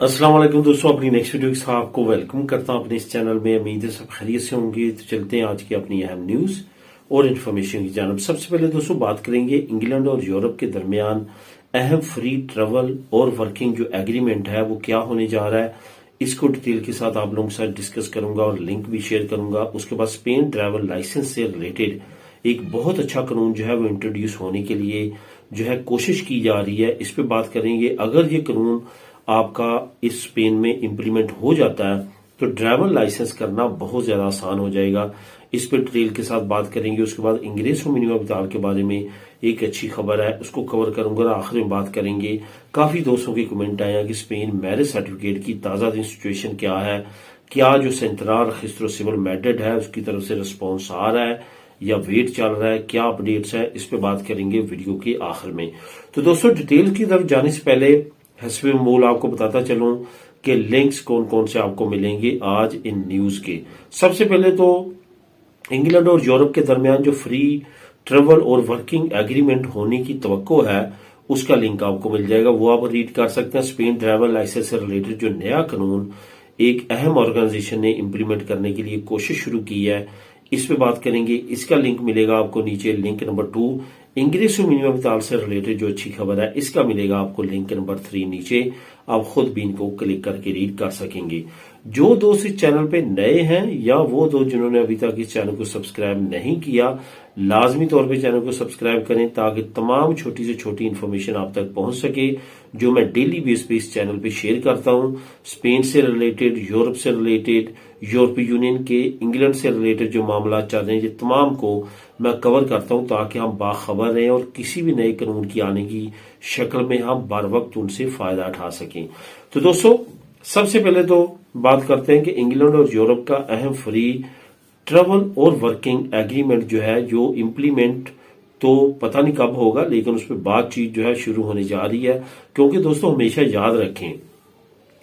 अस्सलाम वालेकुम दोस्तों, अपनी नेक्स्ट वीडियो के साथ आपको वेलकम करता हूं अपने इस चैनल में। उम्मीद है सब खैरियत से होंगे। तो चलते हैं आज की अपनी अहम न्यूज और इन्फॉर्मेशन की जानब। सबसे पहले दोस्तों बात करेंगे इंग्लैंड और यूरोप के दरमियान अहम फ्री ट्रेवल और वर्किंग जो एग्रीमेंट है वो क्या होने जा रहा है। इसको डिटेल के साथ आप लोगों के साथ डिस्कस करूंगा और लिंक भी शेयर करूंगा। उसके बाद स्पेन ड्राइवर लाइसेंस से रिलेटेड एक बहुत अच्छा कानून जो है वो इंट्रोड्यूस होने के लिए जो है कोशिश की जा रही है। इस पे बात करेंगे। अगर ये कानून आपका इस स्पेन में इंप्लीमेंट हो जाता है तो ड्राइवर लाइसेंस करना बहुत ज्यादा आसान हो जाएगा। इस पर डिटेल के साथ बात करेंगे। उसके बाद इंग्रेसो मिनिमम विताल के बारे में एक अच्छी खबर है, उसको कवर करूंगा और आखिर में बात करेंगे। काफी दोस्तों के कमेंट आए हैं कि स्पेन मैरिज सर्टिफिकेट की ताजा दिन सिचुएशन क्या है, क्या जो सेंट्रल रजिस्ट्रो सिविल मैड्रिड है उसकी तरफ से रिस्पॉन्स आ रहा है या वेट चल रहा है, क्या अपडेट्स है, इस पे बात करेंगे वीडियो के आखिर में। तो दोस्तों डिटेल की तरफ जाने से पहले हस्बे मूल आपको बताता चलूं कि लिंक्स कौन कौन से आपको मिलेंगे आज इन न्यूज के। सबसे पहले तो इंग्लैंड और यूरोप के दरमियान जो फ्री ट्रेवल और वर्किंग एग्रीमेंट होने की तवक्को है उसका लिंक आपको मिल जाएगा, वो आप रीड कर सकते हैं। स्पेन ड्राइवर लाइसेंस से रिलेटेड जो नया कानून एक अहम ऑर्गेनाइजेशन ने इंप्लीमेंट करने के लिए कोशिश शुरू की है, इस पे बात करेंगे। इसका लिंक मिलेगा आपको नीचे, लिंक नंबर 2। इंग्रेसो मिनिमम विताल से रिलेटेड जो अच्छी खबर है इसका मिलेगा आपको लिंक नंबर 3 नीचे। आप खुद भी इनको क्लिक करके रीड कर सकेंगे। जो दोस्त इस चैनल पे नए हैं या वो दोस्त जिन्होंने अभी तक इस चैनल को सब्सक्राइब नहीं किया, लाजमी तौर पे चैनल को सब्सक्राइब करें ताकि तमाम छोटी से छोटी इन्फॉर्मेशन आप तक पहुंच सके जो मैं डेली बेस पे इस चैनल पे शेयर करता हूं। स्पेन से रिलेटेड, यूरोप से रिलेटेड, यूरोपीय यूनियन के, इंग्लैंड से रिलेटेड जो मामला चल रहे हैं ये तमाम को मैं कवर करता हूं ताकि हम बाखबर रहें और किसी भी नए कानून की आने की शक्ल में हम बर वक्त उनसे फायदा उठा सकें। तो दोस्तों सबसे पहले तो बात करते हैं कि इंग्लैंड और यूरोप का अहम फ्री ट्रेवल और वर्किंग एग्रीमेंट जो है जो इम्प्लीमेंट तो पता नहीं कब होगा, लेकिन उस पर बातचीत जो है शुरू होने जा रही है। क्योंकि दोस्तों हमेशा याद रखें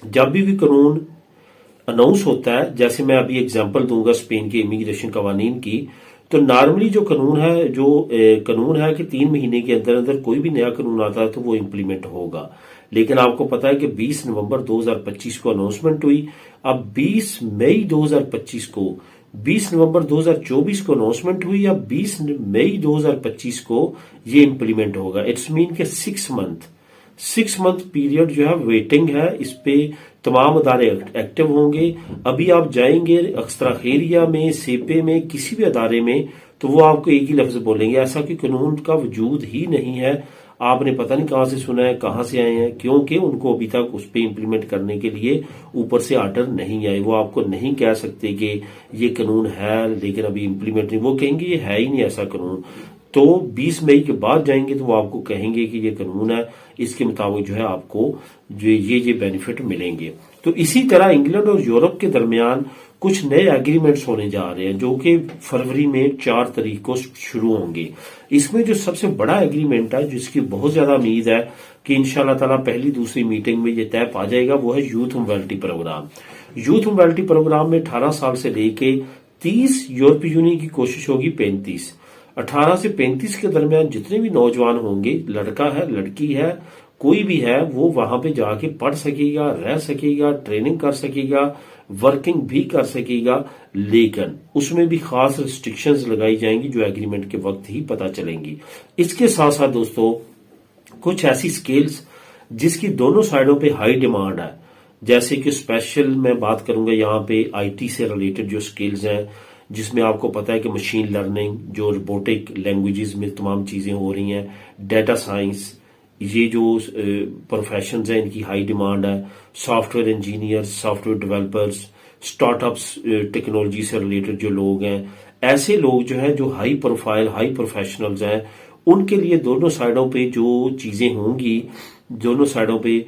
जब भी कानून अनाउंस होता है, जैसे मैं अभी एग्जांपल दूंगा स्पेन के इमिग्रेशन कवानीन की, तो नॉर्मली जो कानून है कि 3 महीने के अंदर अंदर कोई भी नया कानून आता है तो वो इम्प्लीमेंट होगा। लेकिन आपको पता है कि 20 नवंबर 2025 को अनाउंसमेंट हुई। अब 20 मई 2025 को, 20 नवंबर 2024 को अनाउंसमेंट हुई, अब 20 मई 2025 को ये इम्प्लीमेंट होगा। इट्स मीन के 6 मंथ पीरियड जो है वेटिंग है। इस पे तमाम अदारे एक्टिव होंगे। अभी आप जाएंगे अक्सराखेरिया में, सेपे में, किसी भी अदारे में तो वो आपको एक ही लफ्ज बोलेंगे, ऐसा कि कानून का वजूद ही नहीं है। आपने पता नहीं कहां से सुना है, कहां से आए हैं, क्योंकि उनको अभी तक उस पर इम्प्लीमेंट करने के लिए ऊपर से आर्डर नहीं आए। वो आपको नहीं कह सकते कि ये कानून है लेकिन अभी इम्प्लीमेंट नहीं, वो कहेंगे ये है ही नहीं ऐसा कानून। तो 20 मई के बाद जाएंगे तो वो आपको कहेंगे कि ये कानून है, इसके मुताबिक जो है आपको जो ये बेनिफिट मिलेंगे। तो इसी तरह इंग्लैंड और यूरोप के दरमियान कुछ नए एग्रीमेंट्स होने जा रहे हैं जो कि फरवरी में 4 तारीख को शुरू होंगे। इसमें जो सबसे बड़ा एग्रीमेंट है जिसकी बहुत ज्यादा उम्मीद है कि इंशाल्लाह ताला पहली दूसरी मीटिंग में ये तय पा जाएगा, वो है youth mobility programme. Youth mobility programme में 18 साल से लेके 30, यूरोपीय यूनियन की कोशिश होगी 35। 18 से 35 के दरमियान जितने भी नौजवान होंगे, लड़का है लड़की है कोई भी है, वो वहां पे जाके पढ़ सकेगा, रह सकेगा, ट्रेनिंग कर सकेगा, वर्किंग भी कर सकेगा। लेकिन उसमें भी खास रिस्ट्रिक्शंस लगाई जाएंगी जो एग्रीमेंट के वक्त ही पता चलेंगी। इसके साथ साथ दोस्तों कुछ ऐसी स्किल्स जिसकी दोनों साइडों पे हाई डिमांड है, जैसे कि स्पेशल मैं बात करूंगा यहाँ पे आईटी से रिलेटेड जो स्किल्स हैं, जिसमें आपको पता है कि मशीन लर्निंग, जो रोबोटिक लैंग्वेजेस में तमाम चीजें हो रही हैं, डाटा साइंस, ये जो प्रोफेशंस हैं इनकी हाई डिमांड है। Software engineer, software developers, startups, technology से रिलेटेड जो लोग हैं, ऐसे लोग जो हैं जो हाई प्रोफाइल हाई प्रोफेशनल्स हैं, उनके लिए दोनों साइडों पे जो चीजें होंगी, दोनों साइडों पे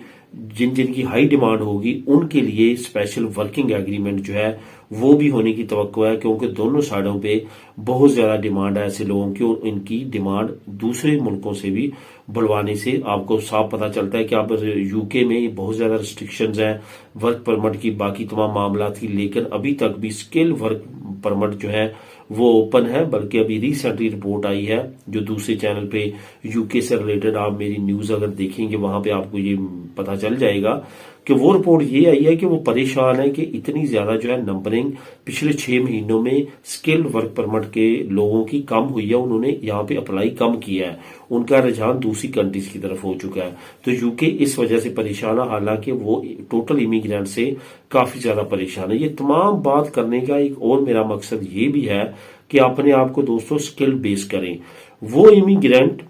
जिन जिनकी हाई डिमांड होगी उनके लिए स्पेशल वर्किंग एग्रीमेंट जो है वो भी होने की तवक्को है। क्योंकि दोनों साइडों पे बहुत ज्यादा डिमांड है ऐसे लोगों की, और इनकी डिमांड दूसरे मुल्कों से भी बुलवाने से आपको साफ पता चलता है कि आप यूके में बहुत ज्यादा रिस्ट्रिक्शंस हैं वर्क परमिट की, बाकी तमाम मामला थी, लेकिन अभी तक भी स्किल वर्क परमिट जो है वो ओपन है। बल्कि अभी रिसेंटली रिपोर्ट आई है जो दूसरे चैनल पे यूके से रिलेटेड, आप मेरी न्यूज अगर देखेंगे वहां पे आपको ये पता चल जाएगा कि वो रिपोर्ट ये आई है कि वो परेशान है कि इतनी ज्यादा जो है नंबरिंग पिछले 6 महीनों में स्किल्ड वर्क परमिट के लोगों की कम हुई है। उन्होंने यहाँ पे अप्लाई कम किया है, उनका रुझान दूसरी कंट्रीज की तरफ हो चुका है। तो यूके इस वजह से परेशान है, हालांकि वो टोटल इमिग्रेंट से काफी ज्यादा परेशान है। ये तमाम बात करने का एक और मेरा मकसद ये भी है कि अपने आप को दोस्तों स्किल बेस करें। वो इमिग्रेंट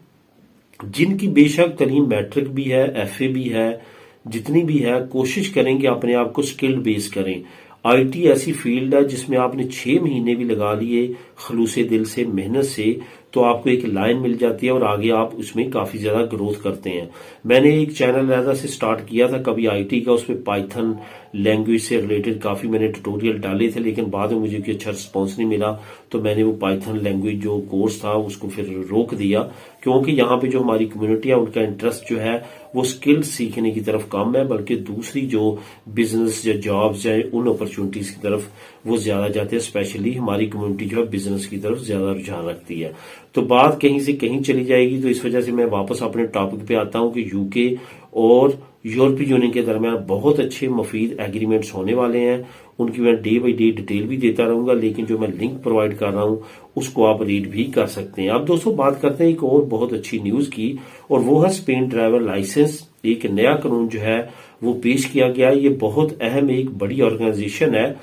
जिनकी बेशक तलीम मैट्रिक भी है, एफए भी है, जितनी भी है, कोशिश करें कि अपने आप को स्किल बेस करें। आईटी ऐसी फील्ड है जिसमें आपने 6 महीने भी लगा लिए खलूसे दिल से, मेहनत से, तो आपको एक लाइन मिल जाती है और आगे आप उसमें काफी ज्यादा ग्रोथ करते हैं। मैंने एक चैनल ऐसा से स्टार्ट किया था कभी आईटी का, उसमें पाइथन लैंग्वेज से रिलेटेड काफी मैंने ट्यूटोरियल डाले थे, लेकिन बाद में मुझे कोई अच्छा रिस्पॉन्स नहीं मिला, तो मैंने वो पाइथन लैंग्वेज जो कोर्स था उसको फिर रोक दिया, क्योंकि यहाँ पे जो हमारी कम्युनिटी है उनका इंटरेस्ट जो है वो स्किल सीखने की तरफ कम है, बल्कि दूसरी जो बिजनेस या जॉब्स है उन अपॉर्चुनिटीज की तरफ वो ज्यादा जाते हैं। स्पेशली हमारी कम्युनिटी जो है बिजनेस की तरफ ज्यादा रुझान रखती है। तो बात कहीं से कहीं चली जाएगी। तो इस वजह से मैं वापस अपने टॉपिक पे आता हूं कि यूके और यूरोपीय यूनियन के दरमियान बहुत अच्छे मुफीद एग्रीमेंट्स होने वाले हैं। उनकी मैं डे बाई डे डिटेल भी देता रहूंगा, लेकिन जो मैं लिंक प्रोवाइड कर रहा हूं उसको आप रीड भी कर सकते हैं। अब दोस्तों बात करते हैं एक और बहुत अच्छी न्यूज की, और वो है स्पेन ड्राइवर लाइसेंस। एक नया कानून जो है वो पेश किया गया है। ये बहुत अहम एक बड़ी ऑर्गेनाइजेशन है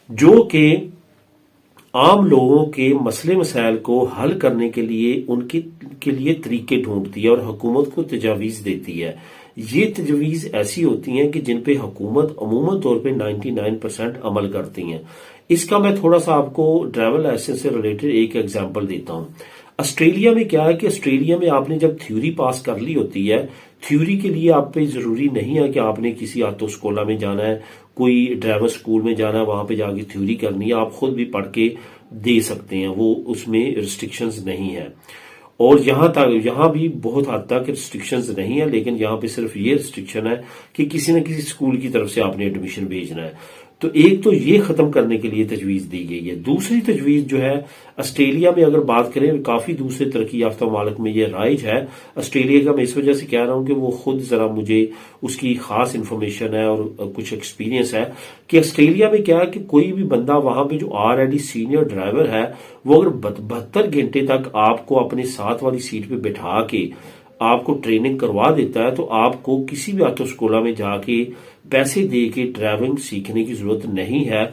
जो कि आम लोगों के मसले मसाइल को हल करने के लिए उनके के लिए तरीके ढूंढती है और हुकूमत को तजावीज देती है। ये तजवीज ऐसी होती हैं कि जिन पे हुकूमत अमूमन तौर पे 99% अमल करती हैं। इसका मैं थोड़ा सा आपको ड्राइवर लाइसेंस से रिलेटेड एक एग्जांपल देता हूं। ऑस्ट्रेलिया में क्या है कि ऑस्ट्रेलिया में आपने जब थ्योरी पास कर ली होती है, थ्योरी के लिए आप पे जरूरी नहीं है कि आपने किसी आटो स्कूला में जाना है, कोई ड्राइवर स्कूल में जाना है, वहां पे जाके थ्योरी करनी है। आप खुद भी पढ़ के दे सकते हैं, वो उसमें रिस्ट्रिक्शंस नहीं है। और यहां भी बहुत हद तक रिस्ट्रिक्शंस नहीं है, लेकिन यहां पे सिर्फ ये रिस्ट्रिक्शन है कि किसी न किसी स्कूल की तरफ से आपने एडमिशन भेजना है। तो एक तो ये खत्म करने के लिए तजवीज दी गई है। दूसरी तजवीज जो है ऑस्ट्रेलिया में अगर बात करें, काफी दूसरे तरक्की याफ्ता मुमालिक में ये राइज है। ऑस्ट्रेलिया का मैं इस वजह से कह रहा हूं कि वो खुद जरा मुझे उसकी खास इंफॉर्मेशन है और कुछ एक्सपीरियंस है कि ऑस्ट्रेलिया में क्या है कि कोई भी बंदा वहां पे जो ऑलरेडी सीनियर ड्राइवर है वो अगर 72 घंटे तक आपको अपने साथ वाली सीट पे बैठा के आपको ट्रेनिंग करवा देता है, तो आपको किसी भी ऑटो स्कूला में जाके पैसे दे के ड्राइविंग सीखने की जरूरत नहीं है।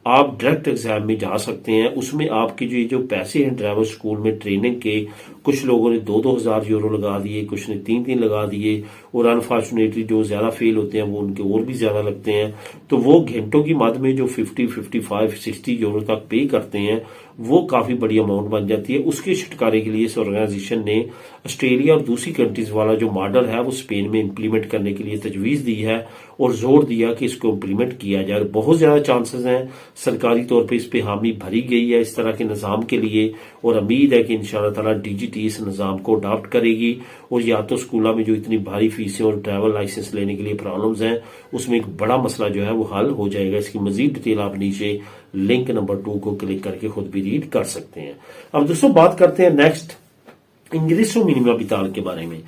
आप डायरेक्ट एग्जाम में जा सकते हैं। उसमें आपके जो पैसे हैं ड्राइवर स्कूल में ट्रेनिंग के, कुछ लोगों ने 2-2 हजार यूरो लगा दिए, कुछ ने 3-3 लगा दिए, और अनफॉर्चुनेटली जो ज्यादा फेल होते हैं वो उनके और भी ज्यादा लगते हैं। तो वो घंटों की मद में जो 50, 55, 60 यूरो तक पे करते हैं, वो काफी बड़ी अमाउंट बन जाती है। उसके छुटकारे के लिए इस ऑर्गेनाइजेशन ने ऑस्ट्रेलिया और दूसरी कंट्रीज वाला जो मॉडल है वो स्पेन में इंप्लीमेंट करने के लिए तजवीज दी है और जोर दिया कि इसको इंप्लीमेंट किया जाए। बहुत ज्यादा चांसेस हैं, सरकारी तौर पे इस पे हामी भरी गई है इस तरह के निजाम के लिए, और उम्मीद है कि इंशाअल्लाह ताला डीजीटी इस निजाम को अडॉप्ट करेगी और या तो स्कूलों में जो इतनी भारी फीसें और ड्राइवर लाइसेंस लेने के लिए प्रॉब्लम्स हैं उसमें एक बड़ा मसला जो है वो हल हो जाएगा। इसकी मजीद डिटेल आप नीचे लिंक नंबर 2 को क्लिक करके खुद भी रीड कर सकते हैं। अब दोस्तों बात करते हैं नेक्स्ट इंग्रेसो मिनिमा विताल के बारे में।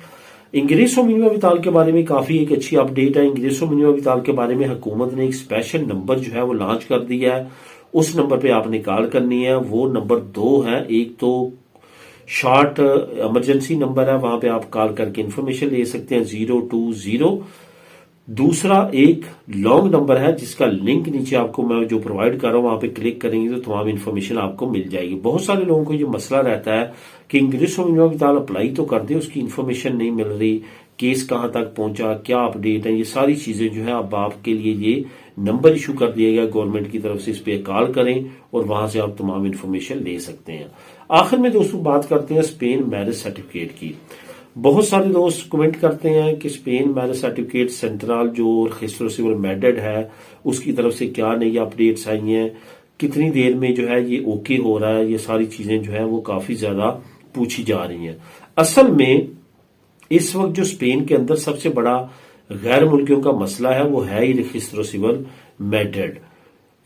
इंग्रेसो मिनिमा विताल के बारे में काफी एक अच्छी अपडेट है। इंग्रेसो मिनिमा विताल के बारे में हुकूमत ने एक स्पेशल नंबर जो है वो लॉन्च कर दिया है। उस नंबर पे आपने कॉल करनी है। वो नंबर 2 है। एक तो शॉर्ट इमरजेंसी नंबर है, वहां पे आप कॉल करके इंफॉर्मेशन ले सकते हैं 020। दूसरा एक लॉन्ग नंबर है जिसका लिंक नीचे आपको मैं जो प्रोवाइड कर रहा हूं वहां पे क्लिक करेंगे तो तमाम इन्फॉर्मेशन आपको मिल जाएगी। बहुत सारे लोगों को ये मसला रहता है कि इंग्रेसो मिनिमा विताल अप्लाई तो कर दे, उसकी इन्फॉर्मेशन नहीं मिल रही, केस कहां तक पहुंचा, क्या अपडेट है, ये सारी चीजें जो है अब आपके लिए ये नंबर इशू कर दिया गया गवर्नमेंट की तरफ से। इस पे कॉल करें और वहां से आप तमाम इन्फॉर्मेशन ले सकते हैं। आखिर में दोस्तों बात करते हैं स्पेन मैरिज सर्टिफिकेट की। बहुत सारे दोस्त कमेंट करते हैं कि स्पेन मैरिज सर्टिफिकेट सेंट्रल जो रजिस्टर सिविल मैरिड है उसकी तरफ से क्या नई अपडेट्स आई हैं, कितनी देर में जो है ये ओके हो रहा है, ये सारी चीजें जो है वो काफी ज्यादा पूछी जा रही हैं। असल में इस वक्त जो स्पेन के अंदर सबसे बड़ा गैर मुल्कियों का मसला है वो है ही रजिस्टर सिविल मैरिड।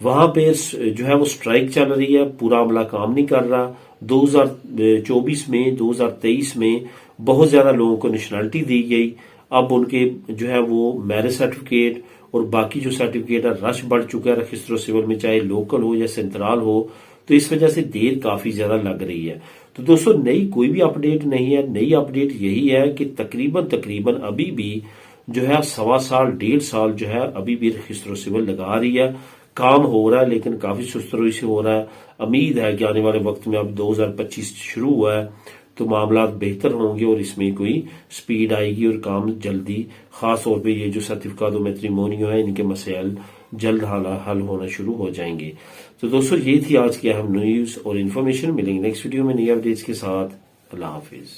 वहां पे जो है वो स्ट्राइक चल रही है, पूरा अमला काम नहीं कर रहा। 2024 में 2023 में बहुत ज्यादा लोगों को नेशनलिटी दी गई। अब उनके जो है वो मैरिज सर्टिफिकेट और बाकी जो सर्टिफिकेट है रश बढ़ चुका है रजिस्टर सिविल में, चाहे लोकल हो या सेंट्रल हो, तो इस वजह से देर काफी ज्यादा लग रही है। तो दोस्तों नई कोई भी अपडेट नहीं है, नई अपडेट यही है कि तकरीबन अभी भी जो है 1.25 साल 1.5 साल जो है अभी भी रजिस्टर सिविल लगा रही है। काम हो रहा है लेकिन काफी सुस्त रुई से हो रहा है। उम्मीद है कि आने वाले वक्त में अब 2025 शुरू हुआ है तो मामला बेहतर होंगे और इसमें कोई स्पीड आएगी और काम जल्दी, खास तौर पे ये जो सर्टिफिकात मैट्रिमोनियो है इनके मसाइल जल्द हल होना शुरू हो जाएंगे। तो दोस्तों ये थी आज की अहम न्यूज और इन्फॉर्मेशन। मिलेंगे नेक्स्ट वीडियो में नई अपडेट्स के साथ। अल्लाह हाफिज।